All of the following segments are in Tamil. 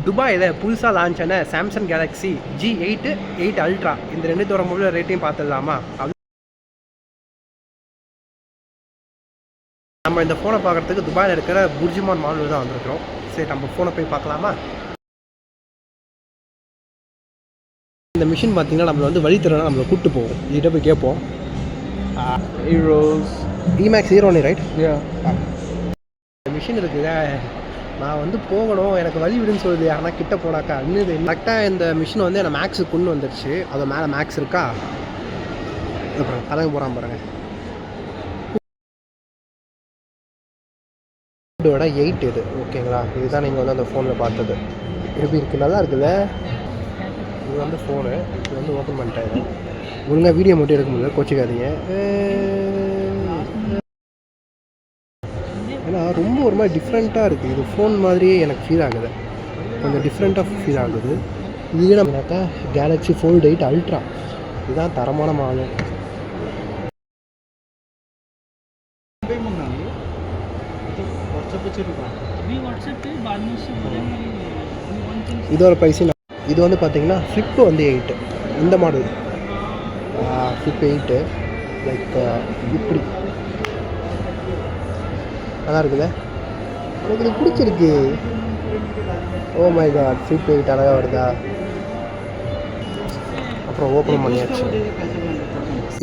துபாயில் புதுசாக லான்ச் ஆன சாம்சங் கேலக்ஸி G8 8 அல்ட்ரா இந்த ரெண்டுத்தோட மொபைல் ரேட்டையும் பார்த்துடலாமா? நம்ம இந்த ஃபோனை பார்க்குறதுக்கு துபாயில் இருக்கிற புர்ஜுமான் மாலில் தான் வந்திருக்கிறோம். சரி, நம்ம ஃபோனை போய் பார்க்கலாமா? இந்த மிஷின் பார்த்தீங்கன்னா நம்மளை வந்து வழி தரணும், நம்மளை கூப்பிட்டு போவோம். இதிட்ட போய் கேட்போம். இமேக்ஸ் ஹீரோனி ரைட்? மிஷின் இருக்குங்க, நான் வந்து போகணும், எனக்கு வழி விடுன்னு சொல்லுது. ஆனால் கிட்ட போனாக்கா இன்னும் கரெக்டாக இந்த மிஷின் வந்து என்னை மேக்ஸுக்கு கொண்டு வந்துடுச்சு. அது மேலே மேக்ஸ் இருக்கா? அப்புறம் கலங்க போகிறான் பாருங்க. இதோட 8 இது ஓகேங்களா? இதுதான் நீங்கள் வந்து அந்த ஃபோனில் பார்த்தது. எப்படி இருக்குது? நல்லா இருக்குல்ல? இது வந்து ஃபோனு, இது வந்து ஓப்பன் பண்ணிட்டேன். ஒழுங்காக வீடியோ மட்டும் எடுக்க முடியல, கோச்சிக்காதீங்க. ஏன்னா ரொம்ப ஒரு மாதிரி டிஃப்ரெண்ட்டாக இருக்குது. இது ஃபோன் மாதிரியே எனக்கு ஃபீல் ஆகுது, கொஞ்சம் டிஃப்ரெண்ட்டாக ஃபீல் ஆகுது. இதுவே நம்மனாக்கா கேலக்ஸி ஃபோல்ட் 8 அல்ட்ரா, இதுதான் தரமான மாடல். இதோட ப்ரைஸு இது வந்து பார்த்தீங்கன்னா ஃப்ளிப்பு வந்து 8 இந்த மாடல். ஃப்ளிப் 8 லைக் இப்படி நல்லா இருக்குல்ல? எனக்கு இது பிடிச்சிருக்கு. ஓ மை காட், ஃப்ளிப் 8 அழகாக வருதா? அப்புறம் ஓப்பன் பண்ணியாச்சு.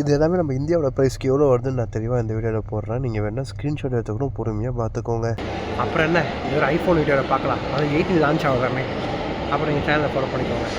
இது எல்லாமே நம்ம இந்தியாவோட ப்ரைஸ்க்கு எவ்வளோ வருதுன்னு நான் தெளிவாக இந்த வீடியோவில் போடுறேன். நீங்கள் வேணால் ஸ்க்ரீன்ஷாட் எடுத்துக்கணும், பொறுமையாக பார்த்துக்கோங்க. அப்புறம் என்ன, இது ஒரு ஐஃபோன் வீடியோவில் பார்க்கலாம். அது 8 லான்ச் ஆகுதாமே. அப்புறம் எங்கள் சேனலை ஃபாலோ பண்ணிக்கோங்க.